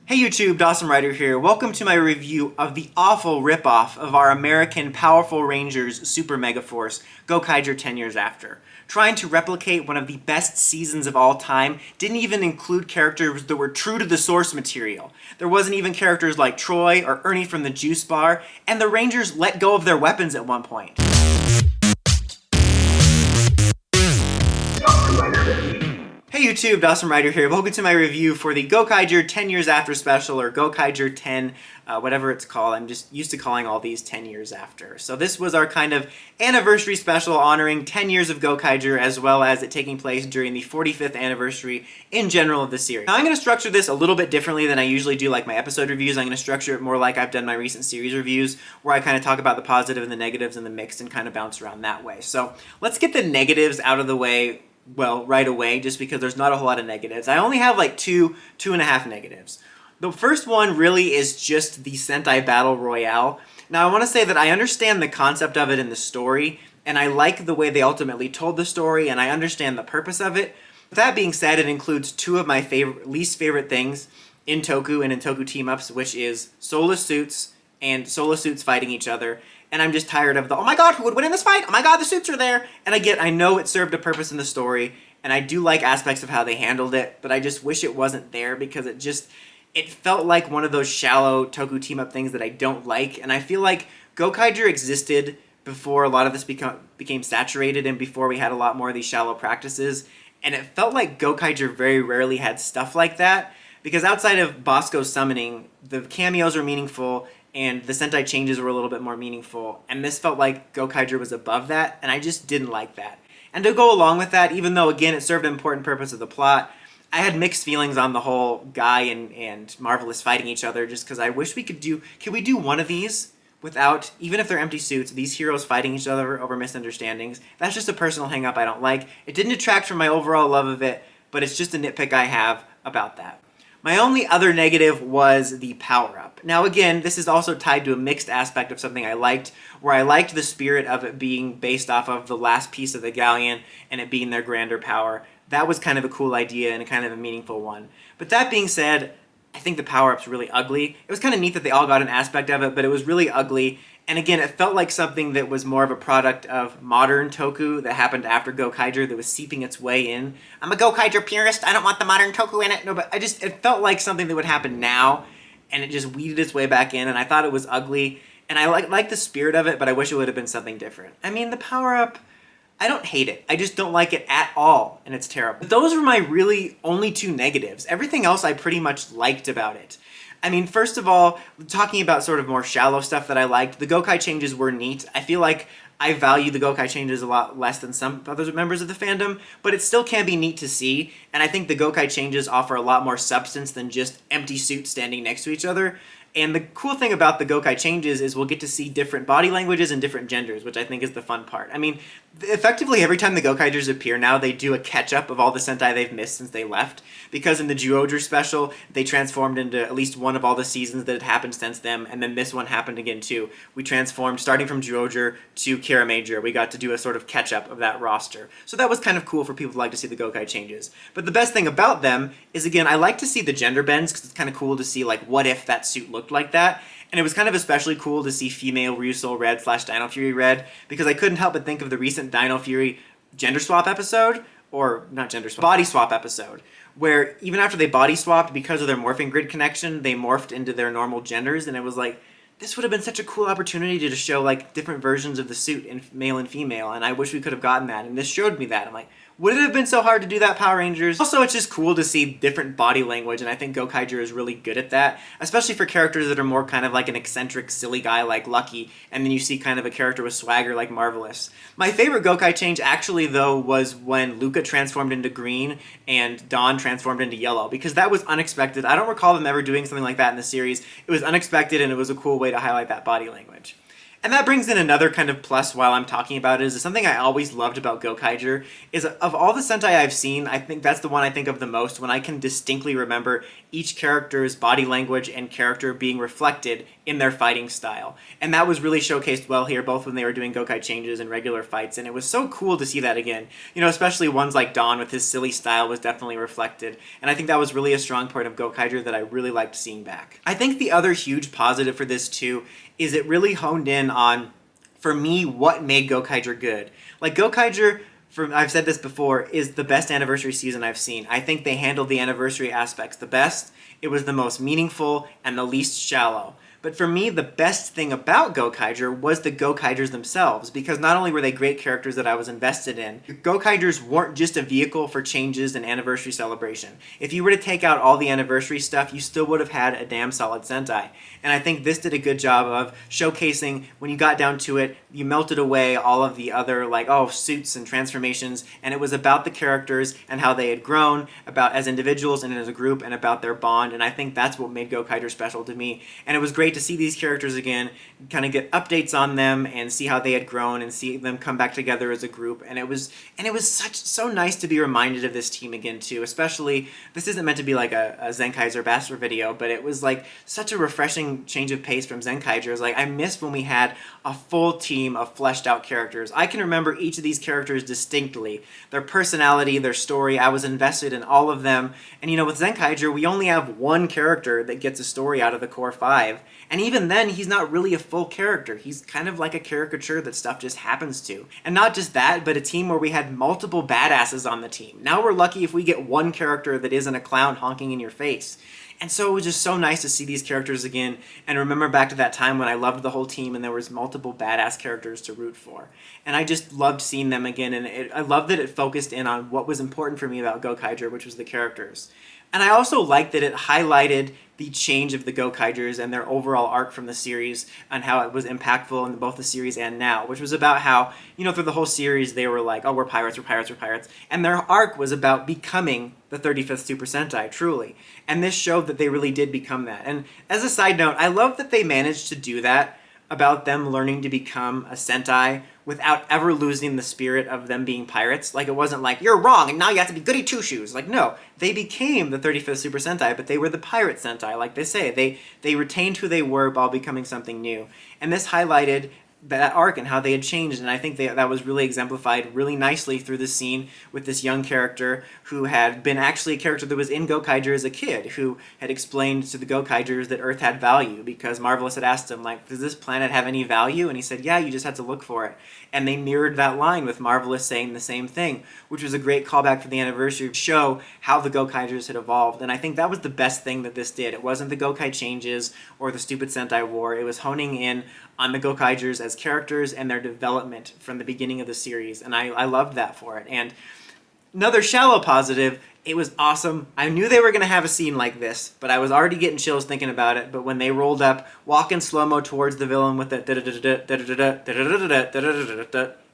Hey YouTube, Dawson Ryder here. Welcome to my review of the awful ripoff of our American Powerful Rangers Super Mega Force, Gokaiger 10 years after. Trying to replicate one of the best seasons of all time didn't even include characters that were true to the source material. There wasn't even characters like Troy or Ernie from the Juice Bar, and the Rangers let go of their weapons at one point. Hey YouTube, Dawson Ryder here. Welcome to my review for the Gokaiger 10 years after special, or Gokaiger 10, whatever it's called. I'm just used to calling all these 10 years after. So this was our kind of anniversary special honoring 10 years of Gokaiger, as well as it taking place during the 45th anniversary in general of the series. Now I'm going to structure this a little bit differently than I usually do like my episode reviews. I'm going to structure it more like I've done my recent series reviews, where I kind of talk about the positive and the negatives and the mixed and kind of bounce around that way. So let's get the negatives out of the way right away, just because there's not a whole lot of negatives. I only have like two and a half negatives. The first one really is just the Sentai Battle Royale. Now I want to say that I understand the concept of it in the story, and I like the way they ultimately told the story, and I understand the purpose of it. With that being said, it includes two of my least favorite things in Toku and in Toku team-ups, which is soulless suits and soulless suits fighting each other. And I'm just tired of the, oh my god, who would win in this fight? Oh my god, the suits are there! And I know it served a purpose in the story, and I do like aspects of how they handled it, but I just wish it wasn't there, because it felt like one of those shallow Toku team-up things that I don't like, and I feel like Gokaiger existed before a lot of this became saturated, and before we had a lot more of these shallow practices, and it felt like Gokaiger very rarely had stuff like that, because outside of Bosco's summoning, the cameos were meaningful, and the Sentai changes were a little bit more meaningful, and this felt like Gokaiger was above that, and I just didn't like that. And to go along with that, even though, again, it served an important purpose of the plot, I had mixed feelings on the whole Guy and Marvelous fighting each other, just because I wish could we do one of these without, even if they're empty suits, these heroes fighting each other over misunderstandings? That's just a personal hang-up I don't like. It didn't detract from my overall love of it, but it's just a nitpick I have about that. My only other negative was the power-up. Now again, this is also tied to a mixed aspect of something I liked, where I liked the spirit of it being based off of the last piece of the galleon and it being their grander power. That was kind of a cool idea and kind of a meaningful one. But that being said, I think the power-up's really ugly. It was kind of neat that they all got an aspect of it, but it was really ugly. And again, it felt like something that was more of a product of modern Toku that happened after Gokaiger that was seeping its way in. I'm a Gokaiger purist, I don't want the modern Toku in it. No, but it felt like something that would happen now, and it just weeded its way back in, and I thought it was ugly. And I like the spirit of it, but I wish it would have been something different. I mean, the power-up, I don't hate it. I just don't like it at all, and it's terrible. But those were my really only two negatives. Everything else I pretty much liked about it. I mean, first of all, talking about sort of more shallow stuff that I liked, the Gokai Changes were neat. I feel like I value the Gokai Changes a lot less than some other members of the fandom, but it still can be neat to see, and I think the Gokai Changes offer a lot more substance than just empty suits standing next to each other. And the cool thing about the Gokai Changes is we'll get to see different body languages and different genders, which I think is the fun part. I mean, effectively every time the Gokaigers appear now, they do a catch-up of all the Sentai they've missed since they left, because in the Zyuohger special, they transformed into at least one of all the seasons that had happened since them, and then this one happened again too. We transformed, starting from Zyuohger to Kira Major. We got to do a sort of catch-up of that roster. So that was kind of cool for people who like to see the Gokai Changes. But the best thing about them is, again, I like to see the gender bends, because it's kind of cool to see, like, what if that suit looked like that. And it was kind of especially cool to see female Ryusoul Red / Dino Fury Red, because I couldn't help but think of the recent Dino Fury gender swap episode, or not gender swap, body swap episode, where even after they body swapped, because of their morphing grid connection, they morphed into their normal genders, and it was like, this would have been such a cool opportunity to show like different versions of the suit in male and female, and I wish we could have gotten that, and this showed me that. I'm like, would it have been so hard to do that, Power Rangers? Also, it's just cool to see different body language, and I think Gokaiger is really good at that, especially for characters that are more kind of like an eccentric, silly guy like Lucky, and then you see kind of a character with swagger like Marvelous. My favorite Gokai change, actually, though, was when Luca transformed into green and Dawn transformed into yellow, because that was unexpected. I don't recall them ever doing something like that in the series. It was unexpected, and it was a cool way to highlight that body language. And that brings in another kind of plus while I'm talking about it, is something I always loved about Gokaiger, is of all the Sentai I've seen, I think that's the one I think of the most, when I can distinctly remember each character's body language and character being reflected in their fighting style. And that was really showcased well here, both when they were doing Gokai Changes and regular fights, and it was so cool to see that again. You know, especially ones like Dawn with his silly style was definitely reflected, and I think that was really a strong part of Gokaiger that I really liked seeing back. I think the other huge positive for this too is it really honed in on, for me, what made Gokaiger good. Like, Gokaiger, I've said this before, is the best anniversary season I've seen. I think they handled the anniversary aspects the best. It was the most meaningful and the least shallow. But for me, the best thing about Gokaiger was the Gokaigers themselves, because not only were they great characters that I was invested in, Gokaigers weren't just a vehicle for changes and anniversary celebration. If you were to take out all the anniversary stuff, you still would have had a damn solid Sentai. And I think this did a good job of showcasing, when you got down to it, you melted away all of the other, like, suits and transformations, and it was about the characters and how they had grown, about as individuals and as a group, and about their bond, and I think that's what made Gokaiger special to me. And it was great to see these characters again, kind of get updates on them and see how they had grown and see them come back together as a group. And it was so nice to be reminded of this team again too, especially, this isn't meant to be like a Zenkaiser Bastard video, but it was like such a refreshing change of pace from Zenkaiger. It was like, I missed when we had a full team of fleshed out characters. I can remember each of these characters distinctly, their personality, their story. I was invested in all of them. And you know, with Zenkaiger, we only have one character that gets a story out of the core 5. And even then, he's not really a full character. He's kind of like a caricature that stuff just happens to. And not just that, but a team where we had multiple badasses on the team. Now we're lucky if we get one character that isn't a clown honking in your face. And so it was just so nice to see these characters again and remember back to that time when I loved the whole team and there was multiple badass characters to root for. And I just loved seeing them again, and I loved that it focused in on what was important for me about Gokaiger, which was the characters. And I also liked that it highlighted the change of the Gokaigers and their overall arc from the series and how it was impactful in both the series and now, which was about how, you know, through the whole series they were like, oh, we're pirates, we're pirates, we're pirates. And their arc was about becoming the 35th Super Sentai, truly. And this showed that they really did become that. And as a side note, I love that they managed to do that, about them learning to become a Sentai without ever losing the spirit of them being pirates. Like, it wasn't like, you're wrong and now you have to be goody two-shoes. Like, no, they became the 35th Super Sentai, but they were the pirate Sentai, like they say. They retained who they were while becoming something new. And this highlighted that arc and how they had changed, and I think that was really exemplified really nicely through the scene with this young character who had been actually a character that was in Gokaiger as a kid, who had explained to the Gokaigers that Earth had value because Marvelous had asked him, like, does this planet have any value? And he said, yeah, you just had to look for it. And they mirrored that line with Marvelous saying the same thing, which was a great callback for the anniversary to show how the Gokaigers had evolved. And I think that was the best thing that this did. It wasn't the Gokai Changes or the stupid Sentai War. It was honing in on the Gokaigers as characters and their development from the beginning of the series, and I loved that for it. And another shallow positive, it was awesome. I knew they were going to have a scene like this, but I was already getting chills thinking about it. But when they rolled up, walking slow-mo towards the villain with the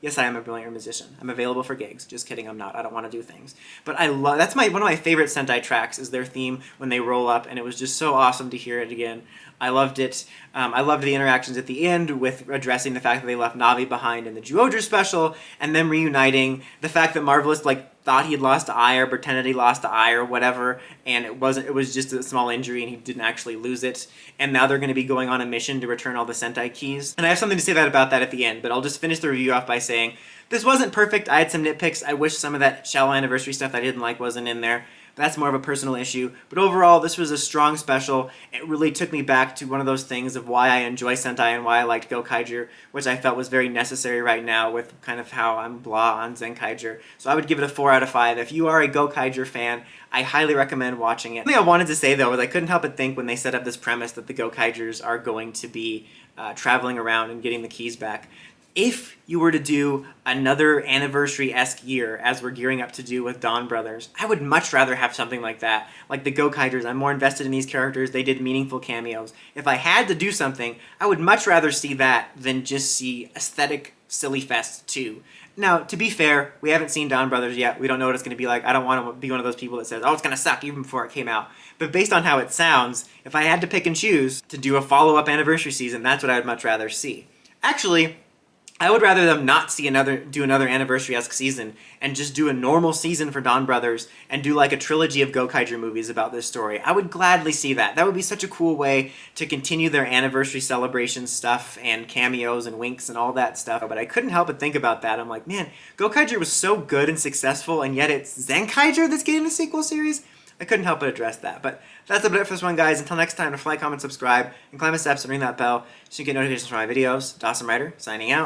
yes, I am a brilliant musician. I'm available for gigs. Just kidding, I'm not. I don't want to do things. But I love, that's one of my favorite Sentai tracks is their theme when they roll up, and it was just so awesome to hear it again. I loved it. I loved the interactions at the end with addressing the fact that they left Navi behind in the Juoger special, and them reuniting. The fact that Marvelous thought he had lost an eye or pretended he lost an eye or whatever, and it was just a small injury and he didn't actually lose it. And now they're going to be going on a mission to return all the Sentai keys. And I have something to say about that at the end, but I'll just finish the review off by saying this wasn't perfect. I had some nitpicks. I wish some of that shallow anniversary stuff that I didn't like wasn't in there. That's more of a personal issue. But overall, this was a strong special. It really took me back to one of those things of why I enjoy Sentai and why I liked Gokaiger, which I felt was very necessary right now with kind of how I'm blah on Zenkaiger. So I would give it a 4 out of 5. If you are a Gokaiger fan, I highly recommend watching it. The thing I wanted to say, though, is I couldn't help but think when they set up this premise that the Gokaigers are going to be traveling around and getting the keys back. If you were to do another anniversary-esque year, as we're gearing up to do with Dawn Brothers, I would much rather have something like that. Like the Gokaigers, I'm more invested in these characters. They did meaningful cameos. If I had to do something, I would much rather see that than just see aesthetic silly fest 2. Now, to be fair, we haven't seen Dawn Brothers yet. We don't know what it's going to be like. I don't want to be one of those people that says, oh, it's going to suck even before it came out. But based on how it sounds, if I had to pick and choose to do a follow-up anniversary season, that's what I would much rather see. Actually, I would rather them not do another Anniversary-esque season and just do a normal season for Dawn Brothers and do like a trilogy of Gokaiger movies about this story. I would gladly see that. That would be such a cool way to continue their anniversary celebration stuff and cameos and winks and all that stuff. But I couldn't help but think about that. I'm like, man, Gokaiger was so good and successful, and yet it's Zenkaiger that's getting a sequel series? I couldn't help but address that. But that's about it for this one, guys. Until next time, to like, comment, subscribe, and climb the steps and ring that bell so you get notifications from my videos. Dawson Ryder, signing out.